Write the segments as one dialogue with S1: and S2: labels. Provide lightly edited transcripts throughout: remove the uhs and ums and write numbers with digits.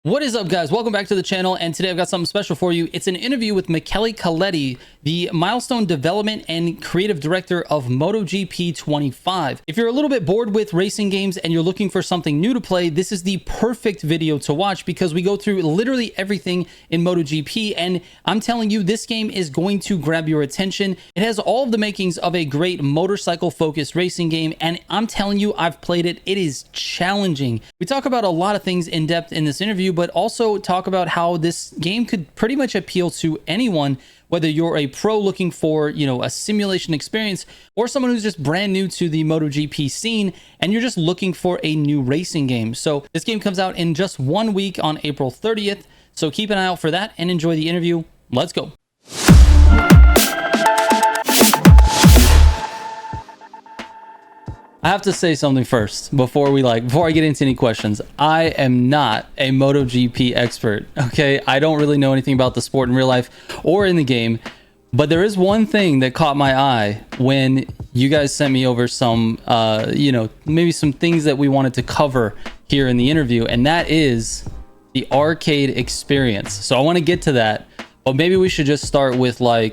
S1: What is up, guys? Welcome back to the channel, and today I've got something special for you. It's an interview with Michele Coletti, the Milestone Development and Creative Director of MotoGP25. If you're a little bit bored with racing games and you're looking for something new to play, this is the perfect video to watch because we go through literally everything in MotoGP, and I'm telling you, this game is going to grab your attention. It has all of the makings of a great motorcycle-focused racing game, and I'm telling you, I've played it. It is challenging. We talk about a lot of things in depth in this interview, but also talk about how this game could pretty much appeal to anyone, whether you're a pro looking for, a simulation experience, or someone who's just brand new to the MotoGP scene and you're just looking for a new racing game. So this game comes out in just 1 week on April 30th. So keep an eye out for that and enjoy the interview. Let's go. I have to say something first before I get into any questions. I am not a MotoGP expert, okay? I don't really know anything about the sport in real life or in the game, but there is one thing that caught my eye when you guys sent me over some, maybe some things that we wanted to cover here in the interview, and that is the arcade experience. So I want to get to that, but maybe we should just start with a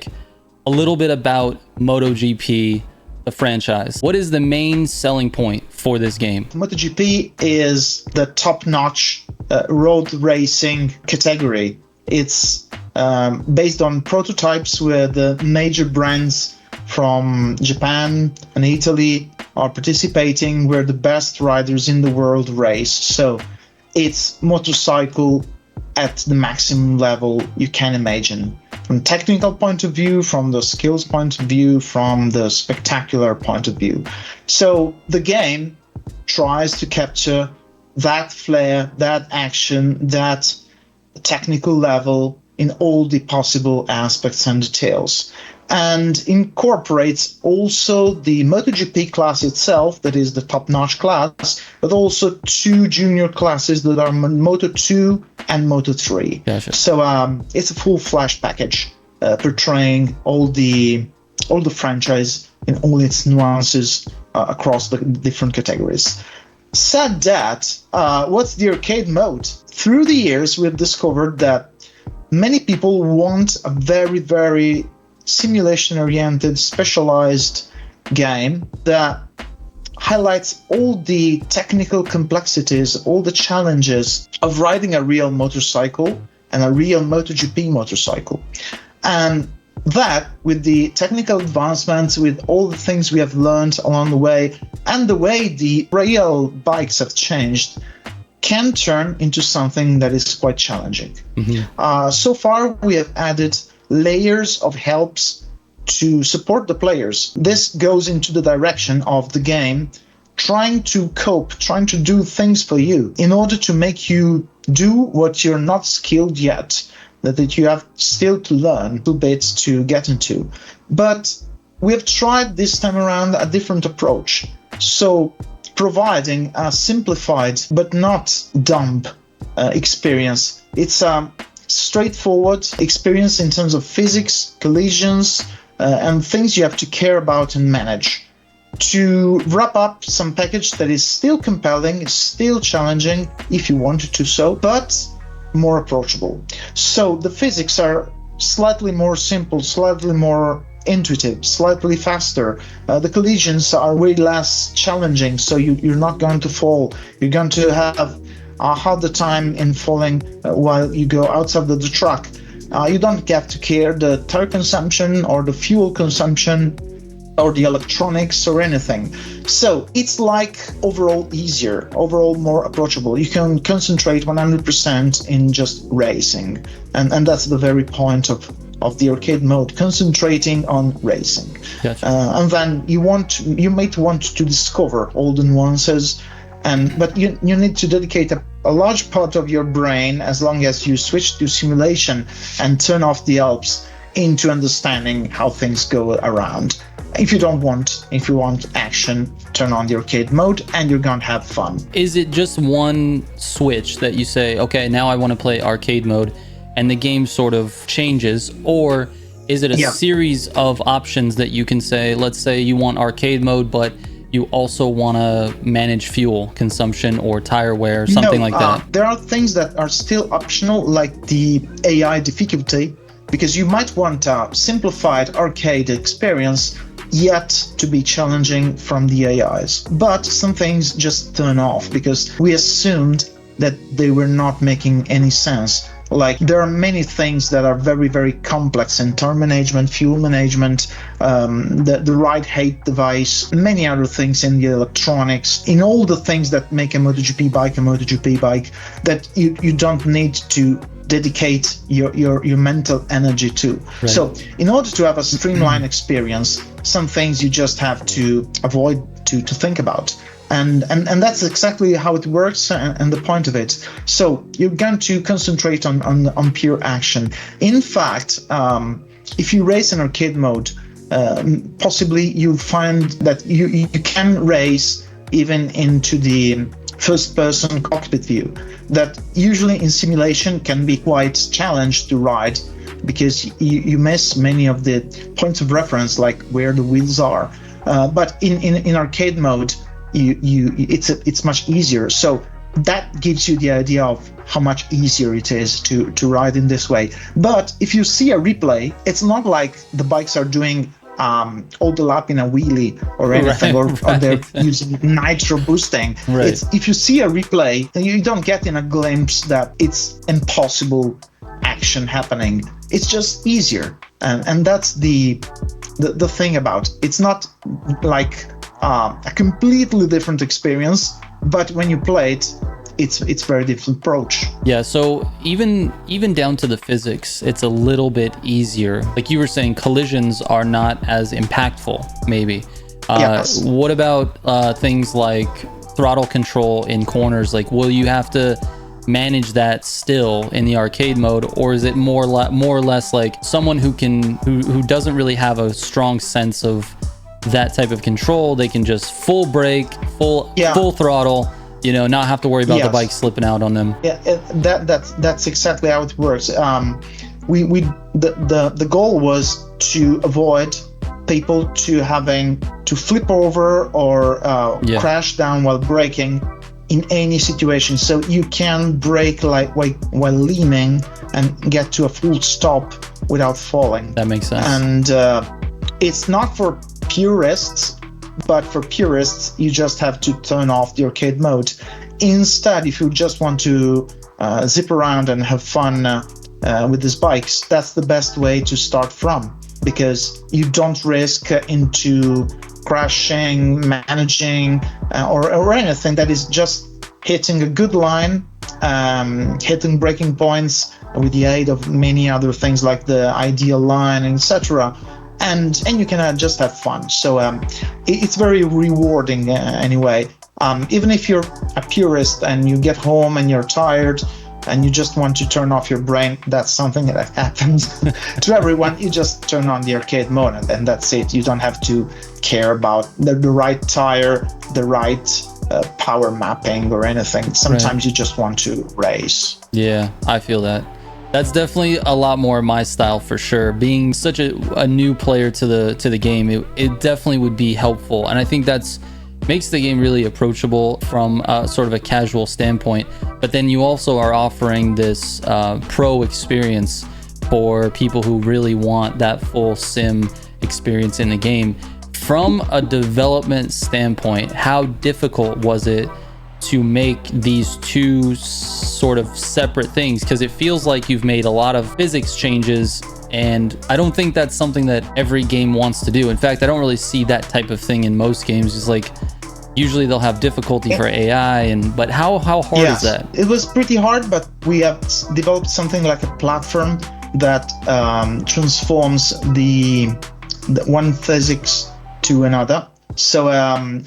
S1: little bit about MotoGP, the franchise. What is the main selling point for this game?
S2: MotoGP is the top-notch road racing category. It's based on prototypes where the major brands from Japan and Italy are participating, where the best riders in the world race. So it's motorcycle at the maximum level you can imagine. From technical point of view, from the skills point of view, from the spectacular point of view. So the game tries to capture that flair, that action, that technical level in all the possible aspects and details, and incorporates also the MotoGP class itself, that is the top-notch class, but also two junior classes that are Moto2 and Moto3.
S1: Gotcha.
S2: So it's a full flash package portraying all the franchise in all its nuances across the different categories. Said that, what's the arcade mode? Through the years, we've discovered that many people want a very, very simulation-oriented, specialized game that highlights all the technical complexities, all the challenges of riding a real motorcycle and a real MotoGP motorcycle. And that, with the technical advancements, with all the things we have learned along the way, and the way the real bikes have changed, can turn into something that is quite challenging. Mm-hmm. So far, we have added layers of helps to support the players. This goes into the direction of the game trying to cope, trying to do things for you in order to make you do what you're not skilled yet, that you have still to learn, 2 bits to get into. But we have tried this time around a different approach. So providing a simplified but not dumb experience. It's a straightforward experience in terms of physics, collisions, and things you have to care about and manage. To wrap up some package that is still compelling, still challenging if you wanted to so, but more approachable. So the physics are slightly more simple, slightly more intuitive, slightly faster. The collisions are way less challenging, so you're not going to fall. You're going to have a harder time in falling while you go outside the track. You don't have to care the tire consumption or the fuel consumption or the electronics or anything. So it's overall easier, overall more approachable. You can concentrate 100% in just racing. And that's the very point of the arcade mode, concentrating on racing.
S1: Gotcha.
S2: And then you might want to discover all the nuances, but you need to dedicate a large part of your brain, as long as you switch to simulation and turn off the helps, into understanding how things go around. If you want action, turn on the arcade mode and you're going to have fun.
S1: Is it just one switch that you say, okay, now I want to play arcade mode, and the game sort of changes? Or is it a series of options that you can say, let's say you want arcade mode, but you also want to manage fuel consumption or tire wear, something like that?
S2: There are things that are still optional, like the AI difficulty, because you might want a simplified arcade experience, yet to be challenging from the AIs. But some things just turn off because we assumed that they were not making any sense. Like, there are many things that are very, very complex in tire management, fuel management, the ride height device, many other things in the electronics, in all the things that make a MotoGP bike, that you don't need to dedicate your mental energy to. Right. So in order to have a streamlined experience, some things you just have to avoid to think about. And that's exactly how it works and the point of it. So you're going to concentrate on pure action. In fact, if you race in arcade mode, possibly you'll find that you can race even into the first-person cockpit view. That usually in simulation can be quite challenged to ride because you miss many of the points of reference, like where the wheels are. But in arcade mode, it's much easier. So that gives you the idea of how much easier it is to ride in this way. But if you see a replay, it's not like the bikes are doing all the lap in a wheelie or anything, or they're using nitro boosting.
S1: Right.
S2: If you see a replay, you don't get in a glimpse that it's impossible action happening. It's just easier, and that's the thing about it. It's not like a completely different experience, but when you play it, it's very different approach.
S1: Yeah, so even down to the physics, it's a little bit easier. Like you were saying, collisions are not as impactful, maybe.
S2: Yes.
S1: What about things like throttle control in corners? Like, will you have to manage that still in the arcade mode, or is it more or less like someone who doesn't really have a strong sense of that type of control, they can just full brake, full throttle, not have to worry about the bike slipping out on them?
S2: Yeah, that's exactly how it works. The goal was to avoid people having to flip over or crash down while braking in any situation. So you can brake while leaning and get to a full stop without falling.
S1: That makes sense.
S2: And it's not for purists, but for purists, you just have to turn off the arcade mode. Instead, if you just want to zip around and have fun with these bikes, that's the best way to start from, because you don't risk into crashing, managing, or anything. That is just hitting a good line, hitting braking points with the aid of many other things like the ideal line, etc. And you can just have fun. So it's very rewarding anyway. Even if you're a purist and you get home and you're tired and you just want to turn off your brain, that's something that happens to everyone. You just turn on the arcade mode and that's it. You don't have to care about the right tire, the right power mapping or anything. Sometimes you just want to race. Yeah,
S1: I feel that. That's definitely a lot more my style for sure. Being such a new player to the game, it definitely would be helpful, and I think that's makes the game really approachable from sort of a casual standpoint. But then you also are offering this pro experience for people who really want that full sim experience in the game. From a development standpoint, how difficult was it to make these two sort of separate things? Because it feels like you've made a lot of physics changes, and I don't think that's something that every game wants to do. In fact, I don't really see that type of thing in most games. It's like usually they'll have difficulty for AI, but how hard is that?
S2: It was pretty hard, but we have developed something like a platform that transforms the one physics to another. So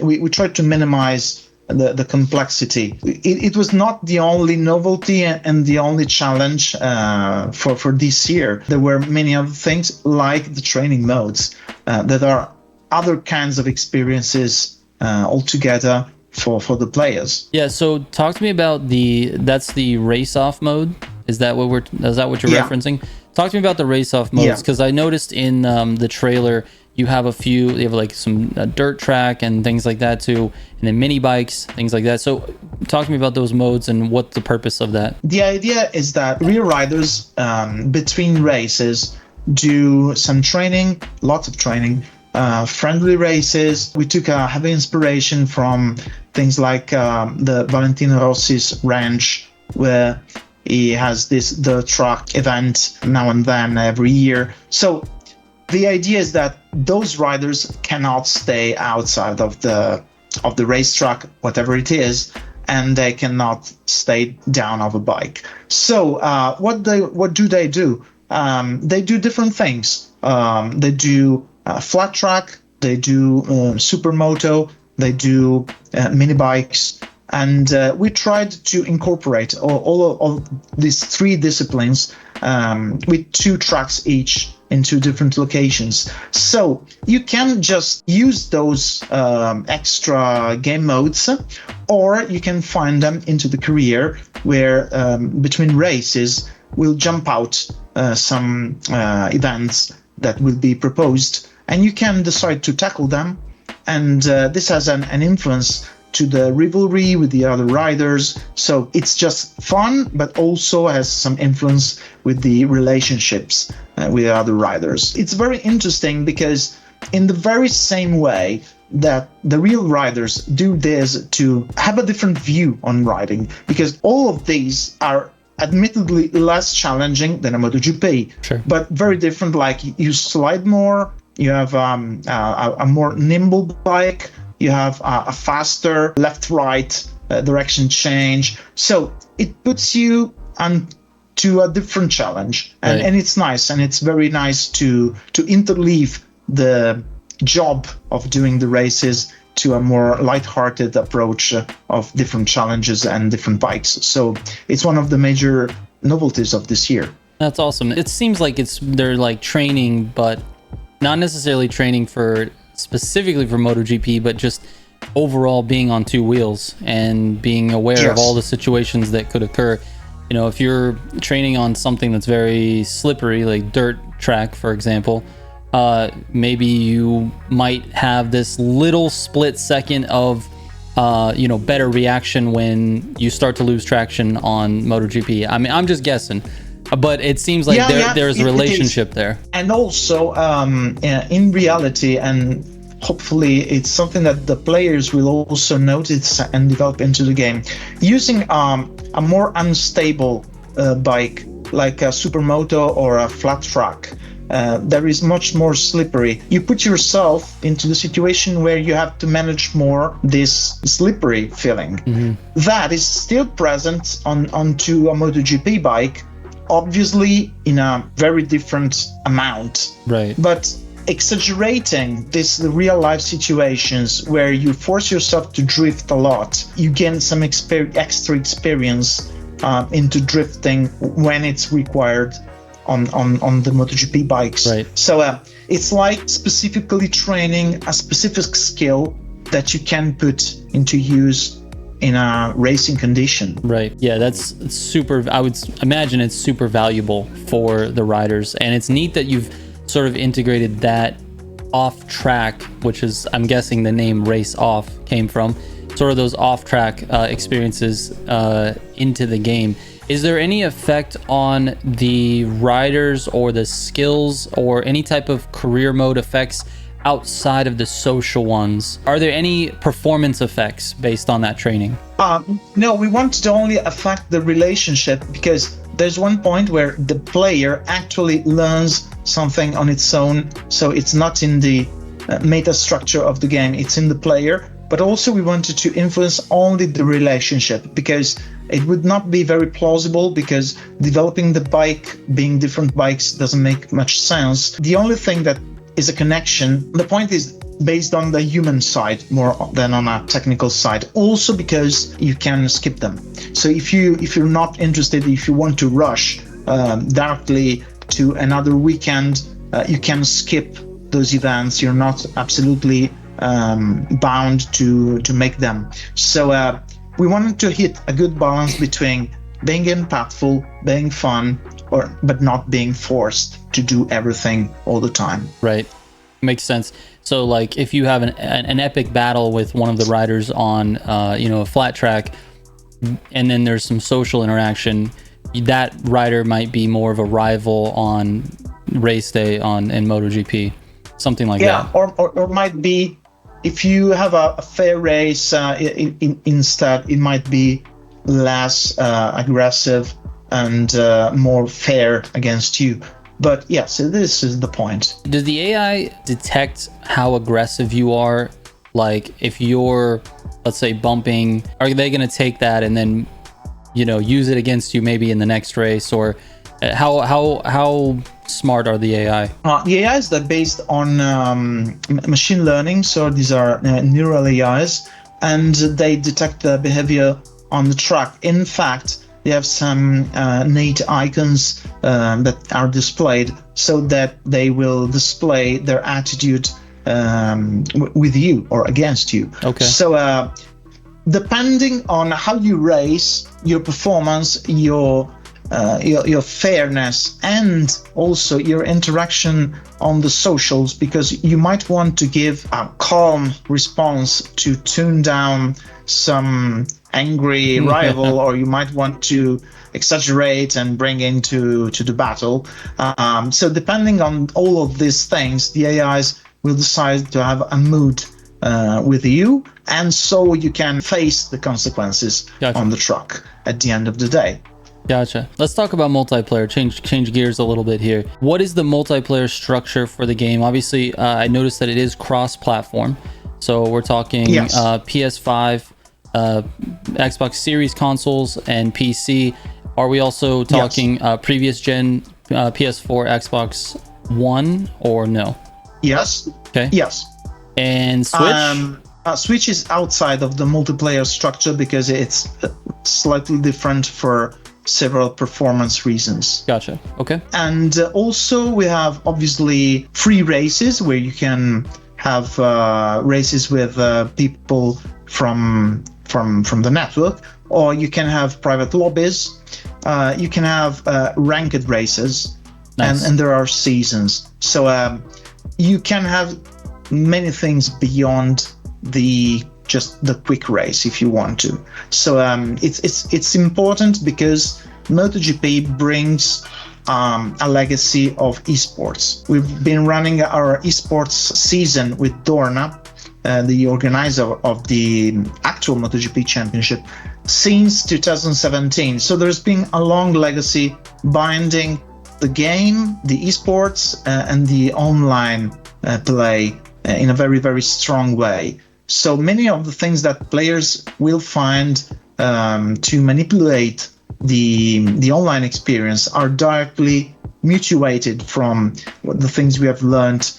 S2: we tried to minimize the complexity. It was not the only novelty and the only challenge for this year. There were many other things like the training modes that are other kinds of experiences altogether for the players.
S1: Yeah, so talk to me about that's the race off mode. Is that what you're referencing? Talk to me about the race off modes, because I noticed in the trailer you have like some dirt track and things like that too, and then mini bikes, things like that. So talk to me about those modes and what's the purpose of that.
S2: The idea is that real riders between races do some training, lots of training, friendly races. We took a heavy inspiration from things like the Valentino Rossi's ranch, where he has this dirt track event now and then every year. So the idea is that those riders cannot stay outside of the racetrack, whatever it is, and they cannot stay down off a bike. So what do they do? They do different things. They do flat track, they do supermoto, they do mini bikes, and we tried to incorporate all of these three disciplines with 2 tracks each in 2 different locations. So you can just use those extra game modes, or you can find them into the career where between races we'll jump out some events that will be proposed, and you can decide to tackle them. And this has an influence to the rivalry with the other riders. So it's just fun, but also has some influence with the relationships with the other riders. It's very interesting because in the very same way that the real riders do this to have a different view on riding, because all of these are admittedly less challenging than a MotoGP,
S1: sure,
S2: but very different. Like you slide more, you have a more nimble bike, you have a faster left-right direction change. So it puts you onto a different challenge, and,
S1: right,
S2: and it's nice, and it's very nice to interleave the job of doing the races to a more light-hearted approach of different challenges and different bikes. So it's one of the major novelties of this year.
S1: That's awesome. It seems like they're like training, but not necessarily training for specifically for MotoGP, but just overall being on 2 wheels and being aware of all the situations that could occur. You know, if you're training on something that's very slippery, like dirt track, for example, maybe you might have this little split second of better reaction when you start to lose traction on MotoGP. I mean, I'm just guessing, but it seems like there's a relationship there.
S2: And also, in reality, and hopefully it's something that the players will also notice and develop into the game, using a more unstable bike like a supermoto or a flat track, there is much more slippery. You put yourself into the situation where you have to manage more this slippery feeling. Mm-hmm. That is still present onto a MotoGP bike, obviously in a very different amount.
S1: Right.
S2: But exaggerating the real life situations where you force yourself to drift a lot, you gain some extra experience into drifting when it's required on the MotoGP bikes.
S1: Right.
S2: So it's like specifically training a specific skill that you can put into use in a racing condition.
S1: Right. Yeah, that's super. I would imagine it's super valuable for the riders, and it's neat that you've sort of integrated that off track, which is, I'm guessing the name Race Off came from, sort of those off track experiences into the game. Is there any effect on the riders or the skills or any type of career mode effects outside of the social ones? Are there any performance effects based on that training?
S2: No, we want to only affect the relationship, because there's one point where the player actually learns something on its own. So it's not in the meta structure of the game, it's in the player. But also we wanted to influence only the relationship, because it would not be very plausible, because developing the bike, being different bikes, doesn't make much sense. The only thing that is a connection, the point is based on the human side more than on a technical side. Also because you can skip them. So if you're not interested, if you want to rush directly to another weekend, you can skip those events. You're not absolutely bound to make them. So we wanted to hit a good balance between being impactful, being fun, but not being forced to do everything all the time.
S1: Right. Makes sense. So like if you have an epic battle with one of the riders on a flat track, and then there's some social interaction, that rider might be more of a rival on race day in MotoGP, something like that.
S2: Or might be, if you have a fair race, instead it might be less aggressive and more fair against you. But yeah, so this is the point.
S1: Does the AI detect how aggressive you are? Like if you're, let's say, bumping, are they going to take that and then, use it against you maybe in the next race? Or how smart are the AI?
S2: The AIs are based on machine learning. So these are neural AIs, and they detect the behavior on the track. In fact, they have some innate icons that are displayed so that they will display their attitude with you or against you.
S1: Okay.
S2: So depending on how you race, your performance, your fairness, and also your interaction on the socials, because you might want to give a calm response to tune down some angry rival, or you might want to exaggerate and bring into the battle. So depending on all of these things, the AIs will decide to have a mood with you, and so you can face the consequences on the track at the end of the day.
S1: Gotcha. Let's talk about multiplayer. Change gears a little bit here. What is the multiplayer structure for the game? Obviously, I noticed that it is cross-platform. So we're talking PS5, Xbox Series consoles, and PC. Are we also talking previous gen PS4, Xbox One, or no?
S2: Yes.
S1: Okay.
S2: Yes.
S1: And Switch?
S2: Switch is outside of the multiplayer structure because it's slightly different for several performance reasons.
S1: Gotcha. Okay.
S2: And also we have obviously free races where you can have races with people from the network, or you can have private lobbies. You can have ranked races. Nice. and there are seasons. So you can have many things beyond just the quick race if you want to. So it's important because MotoGP brings a legacy of esports. We've been running our esports season with Dorna, the organizer of the actual MotoGP championship, since 2017. So there's been a long legacy binding the game, the esports, and the online play in a very, very strong way. So many of the things that players will find to manipulate the online experience are directly mutuated from the things we have learned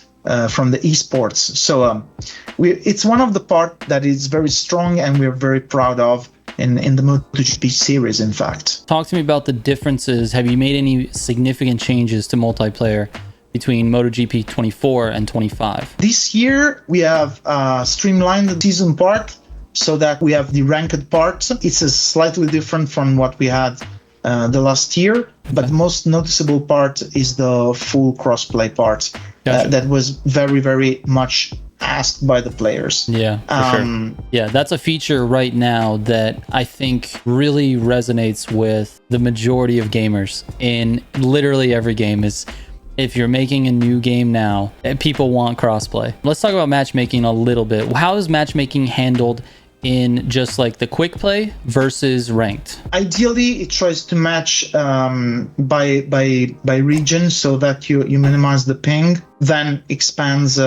S2: from the esports. So it's one of the part that is very strong and we're very proud of in the MotoGP series, in fact.
S1: Talk to me about the differences. Have you made any significant changes to multiplayer between MotoGP24 and 25?
S2: This year we have streamlined the season part so that we have the ranked part. It's slightly different from what we had the last year, but the most noticeable part is the full crossplay part. Gotcha. That was very, very much asked by the players.
S1: Yeah, for sure. Yeah, that's a feature right now that I think really resonates with the majority of gamers in literally every game. Is if you're making a new game now, people want crossplay. Let's talk about matchmaking a little bit. How is matchmaking handled in just like the quick play versus ranked?
S2: Ideally, it tries to match by region so that you minimize the ping, then expands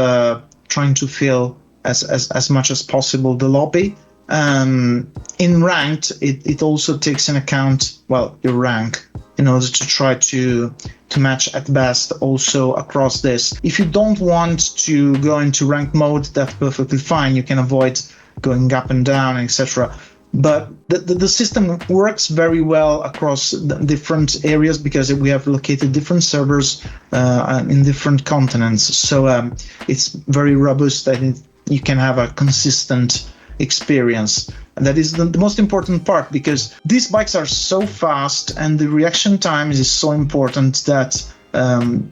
S2: trying to fill as much as possible the lobby. In ranked, it also takes in account, well, your rank in order to try to match at best also across this. If you don't want to go into ranked mode, that's perfectly fine. You can avoid going up and down, etc. But the system works very well across the different areas because we have located different servers in different continents. So it's very robust and you can have a consistent experience. And that is the most important part, because these bikes are so fast and the reaction time is so important that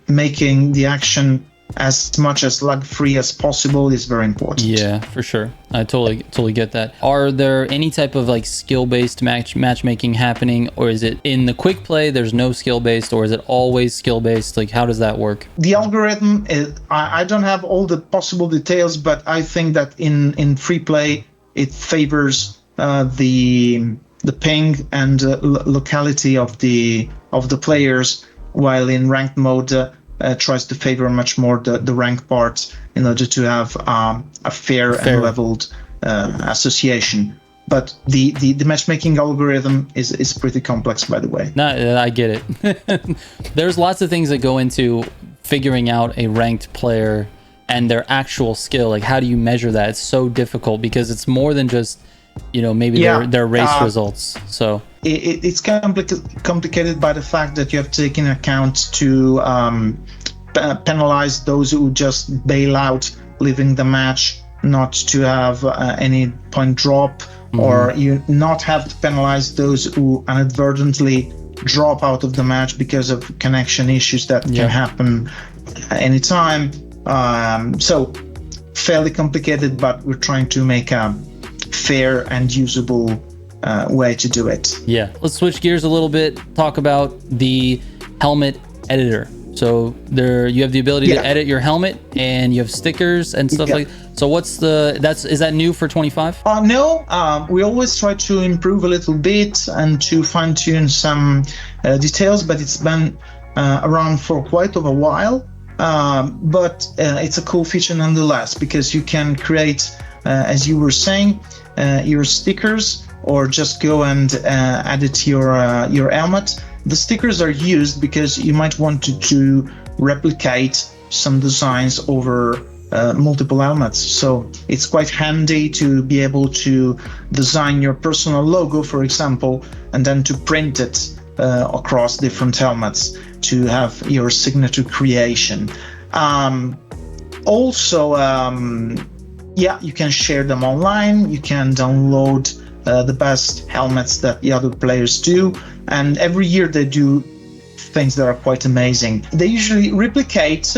S2: making the action as much as lag-free as possible is very important.
S1: Yeah, for sure. I totally get that. Are there any type of like skill-based matchmaking happening, or is it in the quick play there's no skill-based, or is it always skill-based? Like, how does that work?
S2: The algorithm is, I don't have all the possible details, but I think that in free play it favors the ping and locality of the players, while in ranked mode tries to favor much more the rank part in order to have a fair and leveled association. But the matchmaking algorithm is pretty complex, by the way.
S1: No, I get it. There's lots of things that go into figuring out a ranked player and their actual skill. Like, how do you measure that? It's so difficult because it's more than just, you know, maybe their race results. So
S2: it's complicated by the fact that you have to take into account to penalize those who just bail out, leaving the match, not to have any point drop, or you not have to penalize those who inadvertently drop out of the match because of connection issues that can happen anytime. So fairly complicated, but we're trying to make a fair and usable way to do it.
S1: Yeah, let's switch gears a little bit, talk about the helmet editor. So there you have the ability to edit your helmet, and you have stickers and stuff like. So what's is that new for 25?
S2: No, we always try to improve a little bit and to fine tune some details, but it's been around for quite of a while. But it's a cool feature nonetheless, because you can create, as you were saying, your stickers, or just go and edit your helmet. The stickers are used because you might want to replicate some designs over multiple helmets. So it's quite handy to be able to design your personal logo, for example, and then to print it across different helmets to have your signature creation. Also, you can share them online. You can download the best helmets that the other players do, and every year they do things that are quite amazing. They usually replicate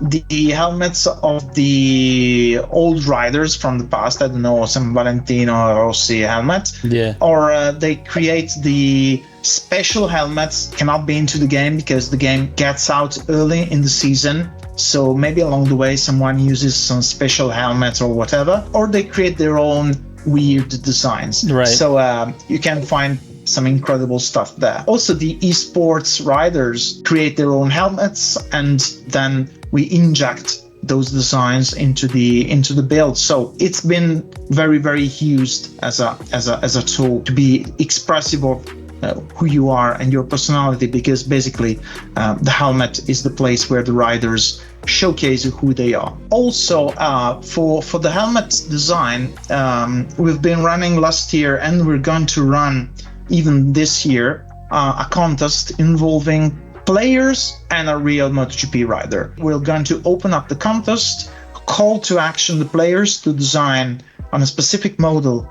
S2: the helmets of the old riders from the past. I don't know, some Valentino Rossi helmet.
S1: Yeah.
S2: Or they create the special helmets, cannot be into the game because the game gets out early in the season. So maybe along the way someone uses some special helmets or whatever, or they create their own weird designs.
S1: Right.
S2: So you can find some incredible stuff there. Also, the esports riders create their own helmets, and then we inject those designs into the build. So it's been very, very used as a tool to be expressive of who you are and your personality, because basically the helmet is the place where the riders showcase who they are. Also, for the helmet design, we've been running last year, and we're going to run even this year a contest involving players and a real MotoGP rider. We're going to open up the contest, call to action the players to design on a specific model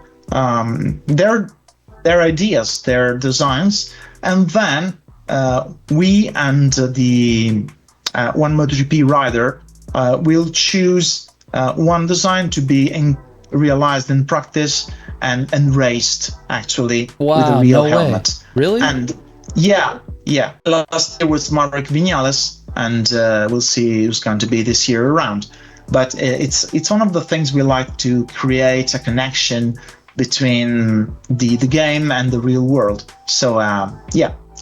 S2: their ideas, their designs, and then we and the one MotoGP rider will choose one design to be realized in practice and raced actually with a real helmet.
S1: Really?
S2: And yeah. Last year was Marek Vinales, and we'll see who's going to be this year around. But it's one of the things we like to create a connection between the game and the real world. So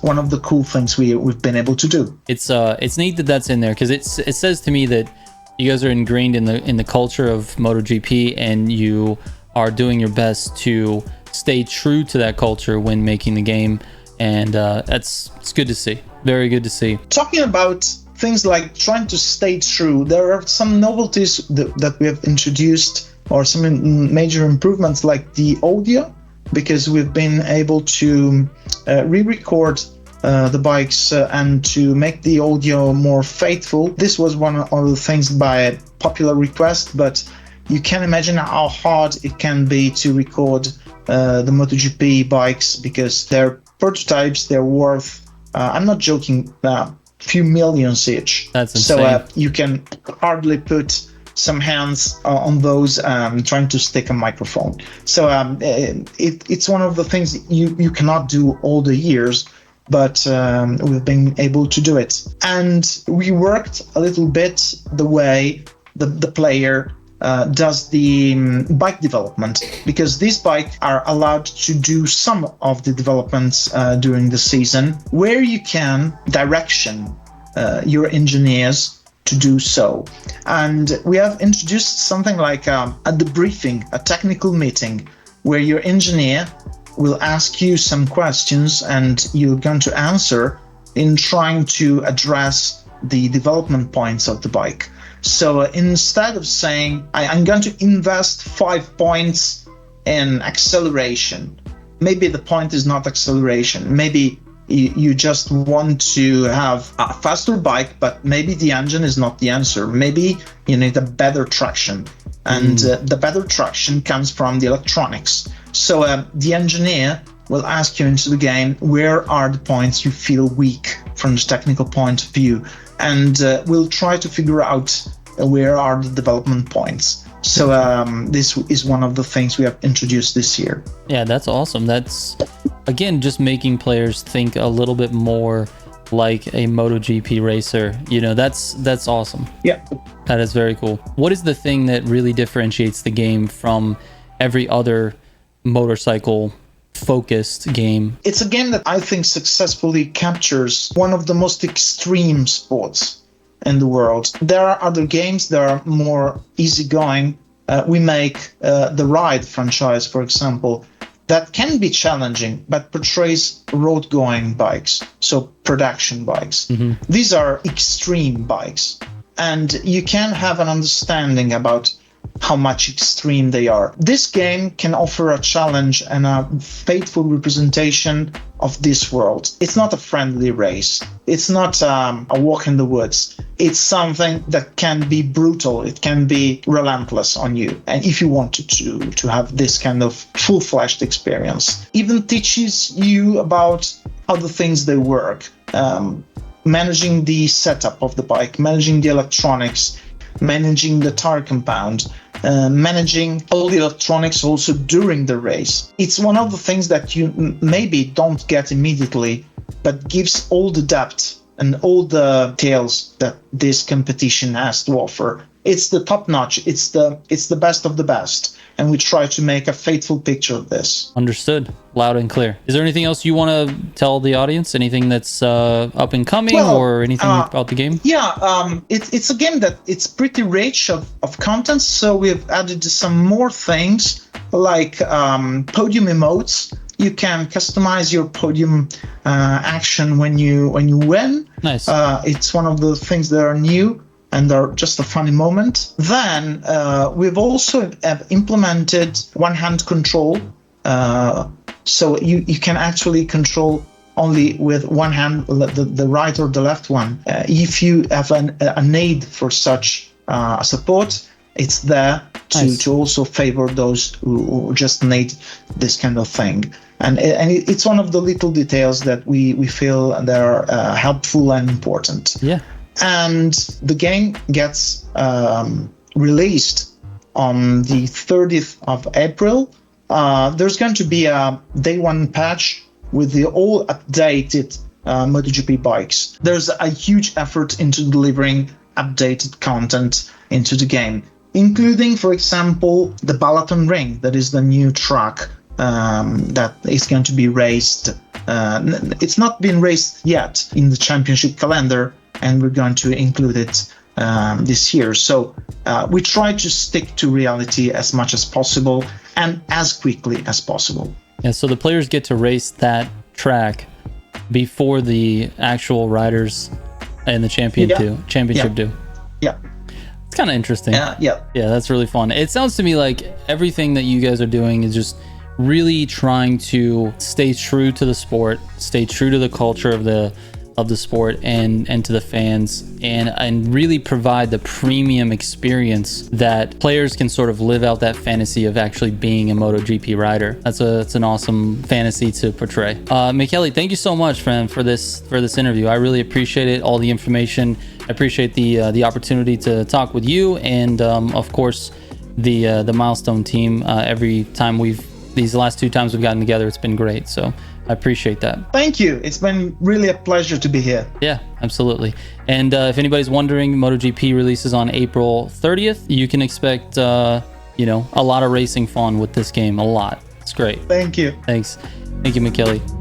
S2: one of the cool things we've been able to do.
S1: It's neat that that's in there, because it says to me that you guys are ingrained in the culture of MotoGP, and you are doing your best to stay true to that culture when making the game, and it's good to see. Very good to see.
S2: Talking about things like trying to stay true, there are some novelties that we have introduced, or some major improvements, like the audio, because we've been able to re-record the bikes and to make the audio more faithful. This was one of the things by popular request, but you can imagine how hard it can be to record the MotoGP bikes, because they're prototypes. They're worth, I'm not joking, few millions each.
S1: That's insane.
S2: So you can hardly put some hands on those trying to stick a microphone. So it's one of the things you cannot do all the years, but we've been able to do it. And we worked a little bit the way the player does the bike development, because these bikes are allowed to do some of the developments during the season, where you can direction your engineers to do so. And we have introduced something like a debriefing, a technical meeting, where your engineer will ask you some questions and you're going to answer in trying to address the development points of the bike. So instead of saying, I'm going to invest 5 points in acceleration, maybe the point is not acceleration. Maybe you just want to have a faster bike, but maybe the engine is not the answer. Maybe you need a better traction, and the better traction comes from the electronics. So the engineer will ask you into the game, where are the points you feel weak from the technical point of view, and we'll try to figure out where are the development points. So this is one of the things we have introduced this year.
S1: Yeah, that's awesome. That's, again, just making players think a little bit more like a MotoGP racer. You know, that's awesome.
S2: Yeah.
S1: That is very cool. What is the thing that really differentiates the game from every other motorcycle focused game?
S2: It's a game that I think successfully captures one of the most extreme sports in the world. There are other games that are more easygoing. We make the Ride franchise, for example, that can be challenging, but portrays road-going bikes, so production bikes. These are extreme bikes, and you can have an understanding about how much extreme they are. This game can offer a challenge and a faithful representation of this world. It's not a friendly race. It's not a walk in the woods. It's something that can be brutal. It can be relentless on you. And if you wanted to have this kind of full-fledged experience, even teaches you about how the things they work, managing the setup of the bike, managing the electronics, managing the tire compound, managing all the electronics also during the race. It's one of the things that you maybe don't get immediately, but gives all the depth and all the details that this competition has to offer. It's the top notch. It's the best of the best. And we try to make a faithful picture of this.
S1: Understood. Loud and clear. Is there anything else you want to tell the audience? Anything that's up and coming, or anything about the game?
S2: Yeah, it's a game that it's pretty rich of content. So we've added some more things like podium emotes. You can customize your podium action when you win.
S1: Nice.
S2: It's one of the things that are new and are just a funny moment. Then we've also implemented one-hand control. So you can actually control only with one hand, the right or the left one. If you have a need for such support, it's there to also favor those who just need this kind of thing. And it's one of the little details that we feel that are helpful and important.
S1: Yeah.
S2: And the game gets released on the 30th of April. There's going to be a day one patch with the all updated MotoGP bikes. There's a huge effort into delivering updated content into the game, including, for example, the Balaton Ring, that is the new track that is going to be raced. It's not been raced yet in the championship calendar, and we're going to include it this year. So we try to stick to reality as much as possible and as quickly as possible.
S1: Yeah, so the players get to race that track before the actual riders and the championship do.
S2: Yeah.
S1: It's kind of interesting.
S2: Yeah,
S1: that's really fun. It sounds to me like everything that you guys are doing is just really trying to stay true to the sport, stay true to the culture of of the sport and to the fans, and really provide the premium experience that players can sort of live out that fantasy of actually being a MotoGP rider. That's an awesome fantasy to portray. Michele, thank you so much, friend, for this interview. I really appreciate it, all the information. I appreciate the opportunity to talk with you, and of course the Milestone team. Every time these last 2 times we've gotten together, it's been great. So I appreciate that.
S2: Thank you. It's been really a pleasure to be here.
S1: Yeah, absolutely. And if anybody's wondering, MotoGP releases on April 30th. You can expect, a lot of racing fun with this game. A lot. It's great.
S2: Thank you.
S1: Thanks. Thank you, Michele.